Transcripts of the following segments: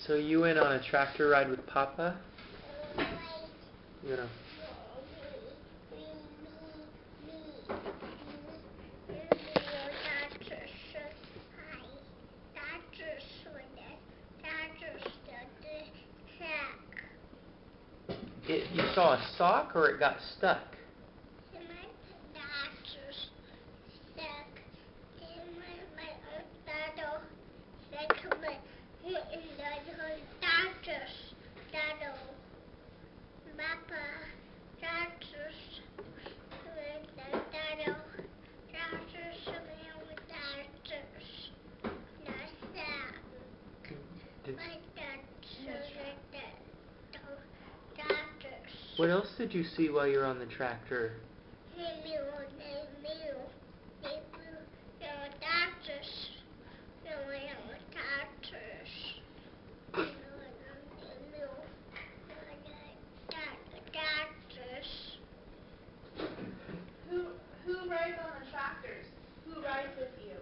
So you went on a tractor ride with Papa? You know. You saw a sock or it got stuck? What else did you see while you were on the tractor? Who rides on the tractors? Who rides with you?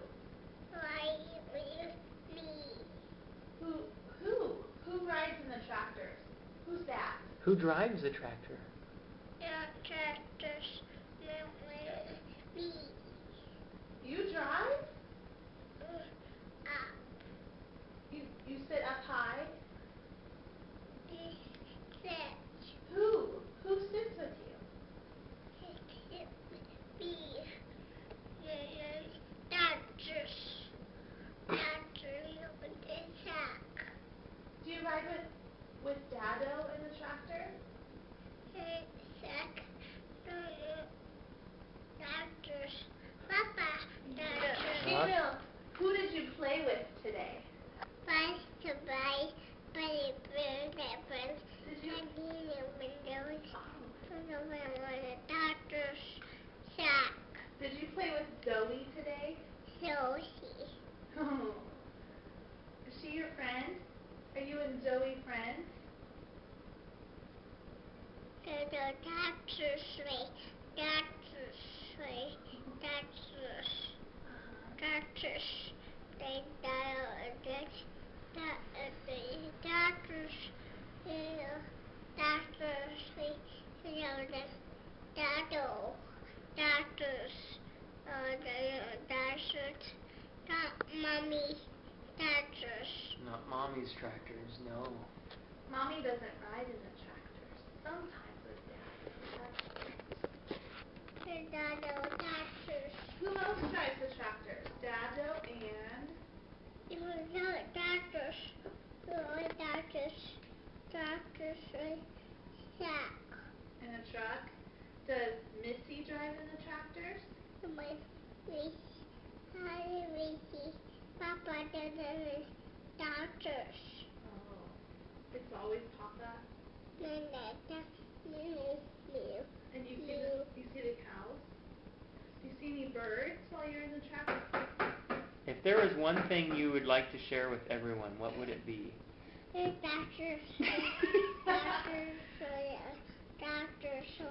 Who rides in the tractors? Who's that? Who drives the tractor? Me. You drive? You sit up high? Who? Who sits with you? Do you ride with Dado in the tractor? Gabriel, who did you play with today? Did you play with Zoe today? Oh. Is she your friend? Are you and Zoe friends? Not Mommy's tractors, no. Mommy doesn't ride in the tractors. Sometimes with Dad. Who else drives the tractors? Dado and... In a truck? Does Missy drive in the tractors? Oh. It's always Papa? And you see the cows? Do you see any birds while you're in the tractor? If there was one thing you would like to share with everyone, what would it be? Doctors.